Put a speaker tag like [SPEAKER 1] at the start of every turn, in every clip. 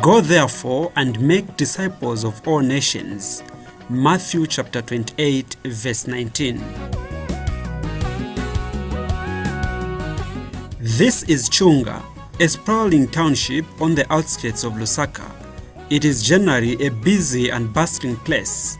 [SPEAKER 1] Go therefore and make disciples of all nations. Matthew chapter 28 verse 19. This is Chunga, a sprawling township on the outskirts of Lusaka. It is generally a busy and bustling place.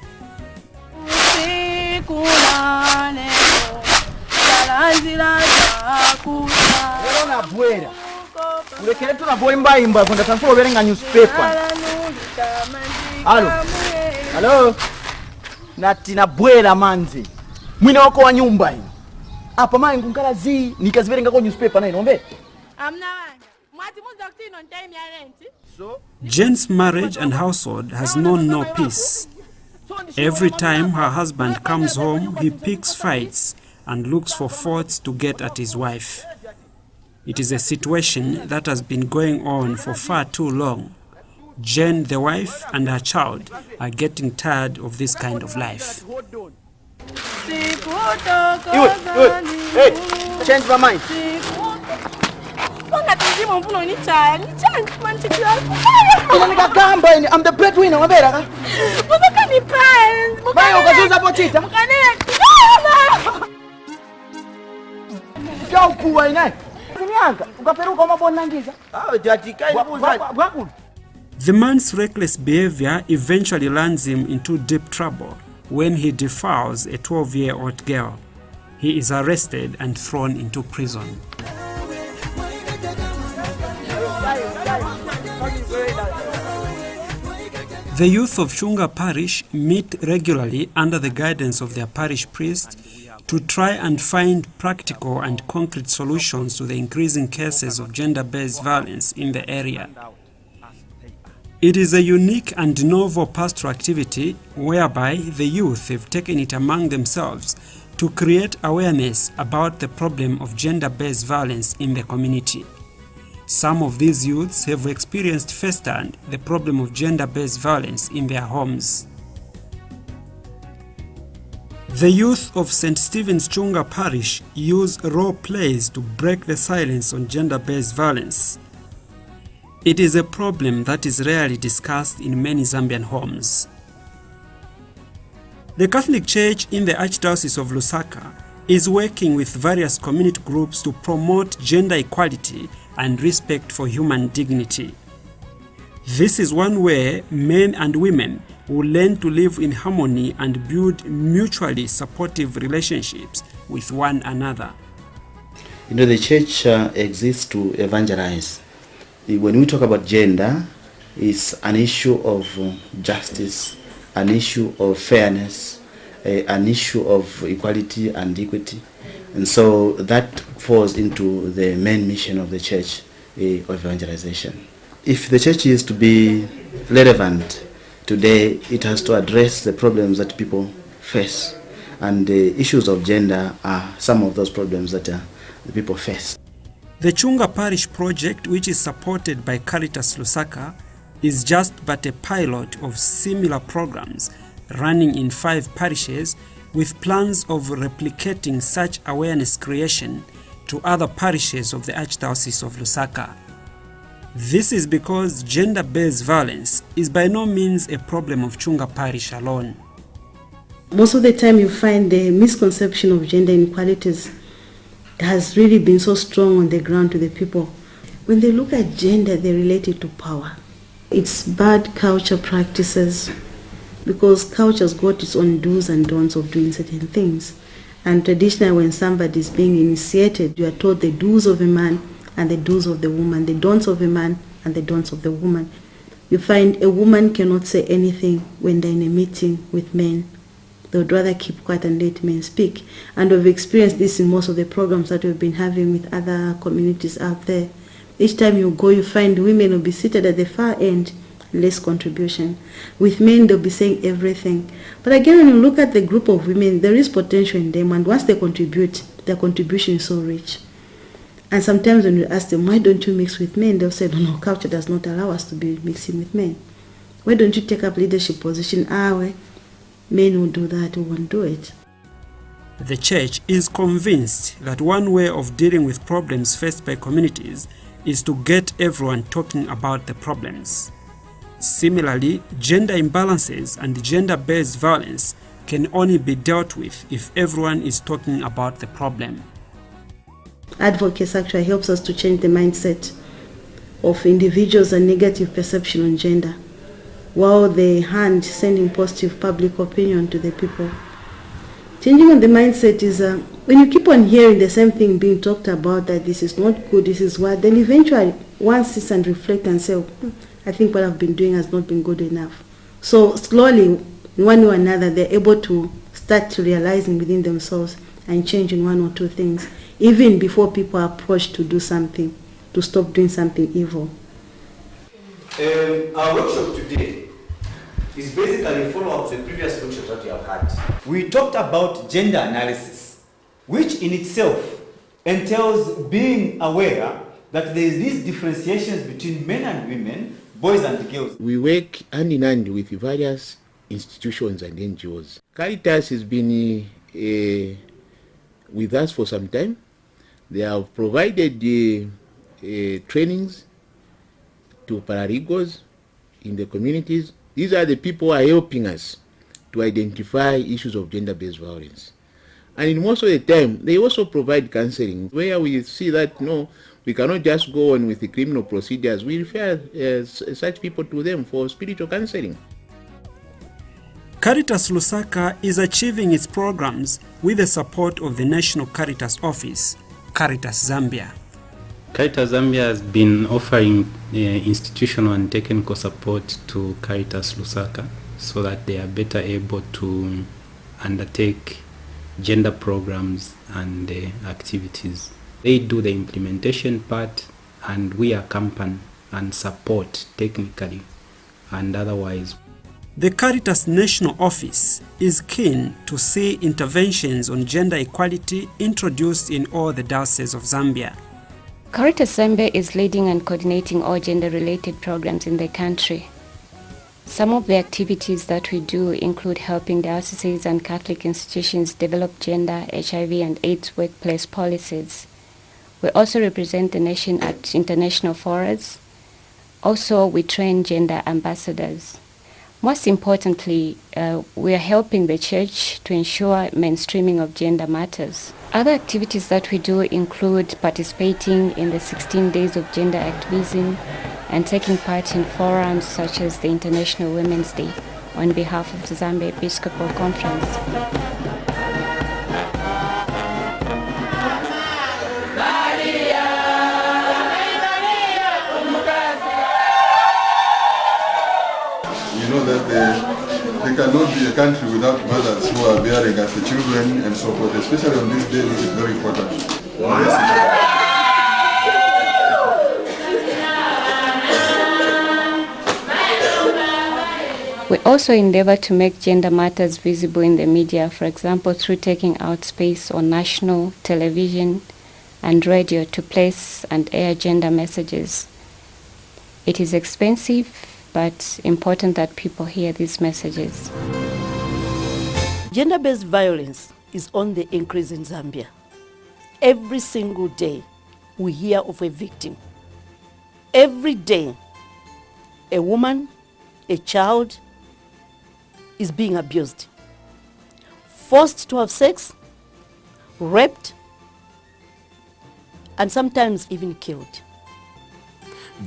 [SPEAKER 2] Hello. Natina bwera manzi. Mwina wako wa nyumba hii. Apa mai ngunkala zi nikaziverenga kwa newspaper na inombe.
[SPEAKER 1] Jane's marriage and household has known no peace. Every time her husband comes home, he picks fights and looks for faults to get at his wife. It is a situation that has been going on for far too long. Jane, the wife, and her child are getting tired of this kind of life.
[SPEAKER 2] Hey, change my mind. I'm the breadwinner.
[SPEAKER 1] The man's reckless behavior eventually lands him into deep trouble when he defiles a 12-year-old girl. He is arrested and thrown into prison. The youth of Chunga Parish meet regularly under the guidance of their parish priest to try and find practical and concrete solutions to the increasing cases of gender-based violence in the area. It is a unique and novel pastoral activity whereby the youth have taken it among themselves to create awareness about the problem of gender-based violence in the community. Some of these youths have experienced firsthand the problem of gender-based violence in their homes. The youth of St. Stephen's Chunga Parish use role plays to break the silence on gender-based violence. It is a problem that is rarely discussed in many Zambian homes. The Catholic Church in the Archdiocese of Lusaka is working with various community groups to promote gender equality and respect for human dignity. This is one way men and women will learn to live in harmony and build mutually supportive relationships with one another.
[SPEAKER 3] You know, the church exists to evangelize. When we talk about gender, it's an issue of justice, an issue of fairness, an issue of equality and equity. And so that falls into the main mission of the church of evangelization. If the church is to be relevant today, it has to address the problems that people face. And the issues of gender are some of those problems that the people face.
[SPEAKER 1] The Chunga Parish project, which is supported by CARITAS Lusaka, is just but a pilot of similar programs running in 5 parishes with plans of replicating such awareness creation to other parishes of the Archdiocese of Lusaka. This is because gender-based violence is by no means a problem of Chunga Parish alone.
[SPEAKER 4] Most of the time you find the misconception of gender inequalities has really been so strong on the ground to the people. When they look at gender, they relate it to power. It's bad culture practices because culture's got its own do's and don'ts of doing certain things. And traditionally, when somebody is being initiated, you are told the do's of a man and the do's of the woman, the don'ts of a man and the don'ts of the woman. You find a woman cannot say anything when they're in a meeting with men. They would rather keep quiet and let men speak. And we've experienced this in most of the programs that we've been having with other communities out there. Each time you go, you find women will be seated at the far end, less contribution. With men, they'll be saying everything. But again, when you look at the group of women, there is potential in them. And once they contribute, their contribution is so rich. And sometimes when you ask them, why don't you mix with men? They'll say, no, culture does not allow us to be mixing with men. Why don't you take up leadership position? Men will do that, we won't do it.
[SPEAKER 1] The church is convinced that one way of dealing with problems faced by communities is to get everyone talking about the problems. Similarly, gender imbalances and gender-based violence can only be dealt with if everyone is talking about the problem.
[SPEAKER 4] Advocacy actually helps us to change the mindset of individuals and negative perception on gender, while the hand sending positive public opinion to the people. Changing on the mindset is when you keep on hearing the same thing being talked about, that this is not good, this is what, then eventually one sits and reflects and says, I think what I've been doing has not been good enough. So slowly, one way or another, they're able to start realizing within themselves and changing one or two things, even before people are approached to do something, to stop doing something evil.
[SPEAKER 5] Our workshop today is basically a follow-up to the previous workshops that we have had. We talked about gender analysis, which in itself entails being aware that there is these differentiations between men and women, boys and girls.
[SPEAKER 6] We work hand in hand with various institutions and NGOs. CARITAS has been with us for some time. They have provided trainings to paralegals in the communities. These are the people who are helping us to identify issues of gender-based violence. And in most of the time, they also provide counseling, where we see that, no, we cannot just go on with the criminal procedures. We refer such people to them for spiritual counseling.
[SPEAKER 1] CARITAS Lusaka is achieving its programs with the support of the National CARITAS Office, CARITAS Zambia.
[SPEAKER 7] CARITAS Zambia has been offering institutional and technical support to CARITAS Lusaka so that they are better able to undertake gender programs and activities. They do the implementation part, and we accompany and support technically and otherwise.
[SPEAKER 1] The CARITAS National Office is keen to see interventions on gender equality introduced in all the dioceses of Zambia.
[SPEAKER 8] CARITAS Zambia is leading and coordinating all gender-related programs in the country. Some of the activities that we do include helping dioceses and Catholic institutions develop gender, HIV and AIDS workplace policies. We also represent the nation at international forums. Also, we train gender ambassadors. Most importantly, we are helping the church to ensure mainstreaming of gender matters. Other activities that we do include participating in the 16 days of gender activism and taking part in forums such as the International Women's Day on behalf of the Zambia Episcopal Conference.
[SPEAKER 9] You know that there cannot be a country without mothers who are bearing us the children and so forth, especially on this day. This is very important.
[SPEAKER 8] We also endeavor to make gender matters visible in the media, for example, through taking out space on national television and radio to place and air gender messages. It is expensive, but important that people hear these messages.
[SPEAKER 10] Gender-based violence is on the increase in Zambia. Every single day, we hear of a victim. Every day, a woman, a child is being abused, forced to have sex, raped, and sometimes even killed.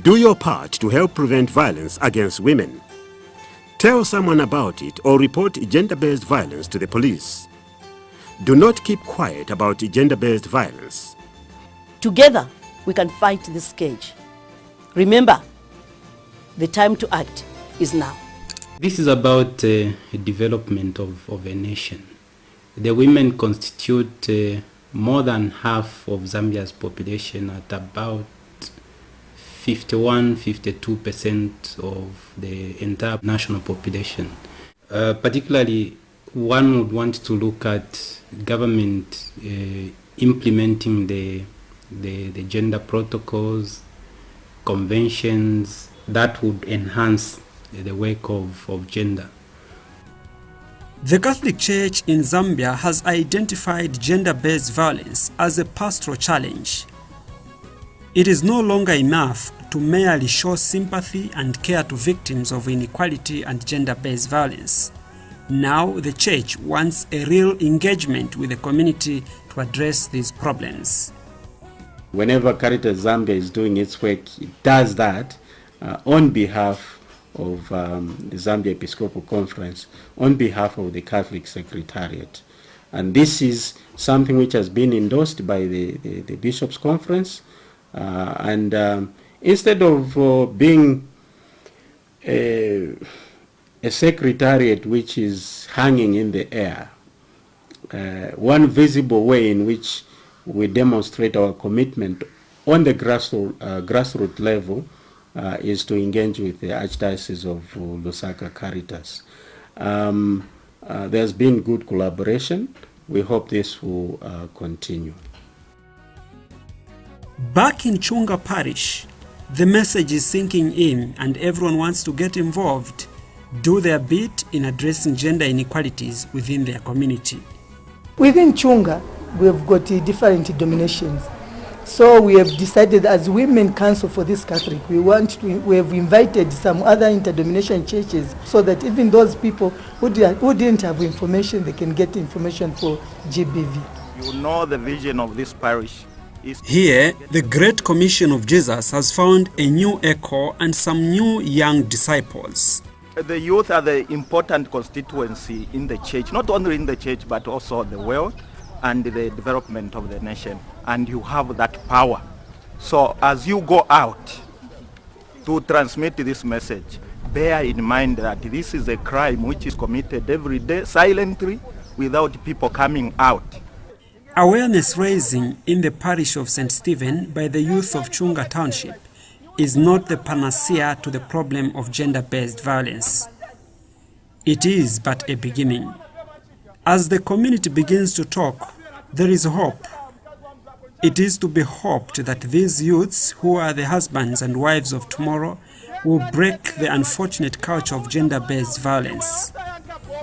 [SPEAKER 11] Do your part to help prevent violence against women. Tell someone about it or report gender-based violence to the police. Do not keep quiet about gender-based violence.
[SPEAKER 10] Together, we can fight this scourge. Remember, the time to act is now.
[SPEAKER 7] This is about development of a nation. The women constitute more than half of Zambia's population at about 51-52% of the entire national population. Particularly, one would want to look at government implementing the gender protocols, conventions that would enhance the work of gender.
[SPEAKER 1] The Catholic Church in Zambia has identified gender-based violence as a pastoral challenge. It is no longer enough to merely show sympathy and care to victims of inequality and gender-based violence. Now the church wants a real engagement with the community to address these problems.
[SPEAKER 3] Whenever CARITAS Zambia is doing its work, it does that on behalf of the Zambia Episcopal Conference, on behalf of the Catholic Secretariat. And this is something which has been endorsed by the Bishops' Conference. Instead of being a secretariat which is hanging in the air, one visible way in which we demonstrate our commitment on the grassroots level is to engage with the Archdiocese of Lusaka CARITAS. There's been good collaboration. We hope this will continue.
[SPEAKER 1] Back in Chunga Parish, the message is sinking in and everyone wants to get involved, do their bit in addressing gender inequalities within their community.
[SPEAKER 12] Within Chunga, we have got different denominations. So we have decided as Women Council for this Catholic, we have invited some other interdenomination churches so that even those people who didn't have information, they can get information for GBV.
[SPEAKER 2] You know the vision of this parish.
[SPEAKER 1] Here, the Great Commission of Jesus has found a new echo and some new young disciples.
[SPEAKER 2] The youth are the important constituency in the church, not only in the church but also the world and the development of the nation, and you have that power. So as you go out to transmit this message, bear in mind that this is a crime which is committed every day silently without people coming out.
[SPEAKER 1] Awareness raising in the parish of St. Stephen by the youth of Chunga Township is not the panacea to the problem of gender-based violence. It is but a beginning. As the community begins to talk, there is hope. It is to be hoped that these youths, who are the husbands and wives of tomorrow, will break the unfortunate culture of gender-based violence.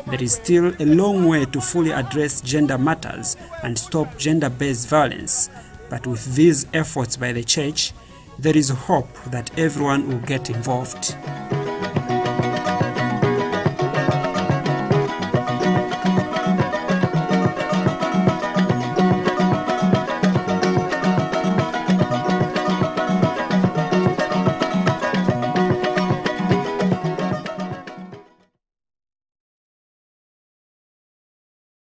[SPEAKER 1] There is still a long way to fully address gender matters and stop gender-based violence, but with these efforts by the church, there is hope that everyone will get involved.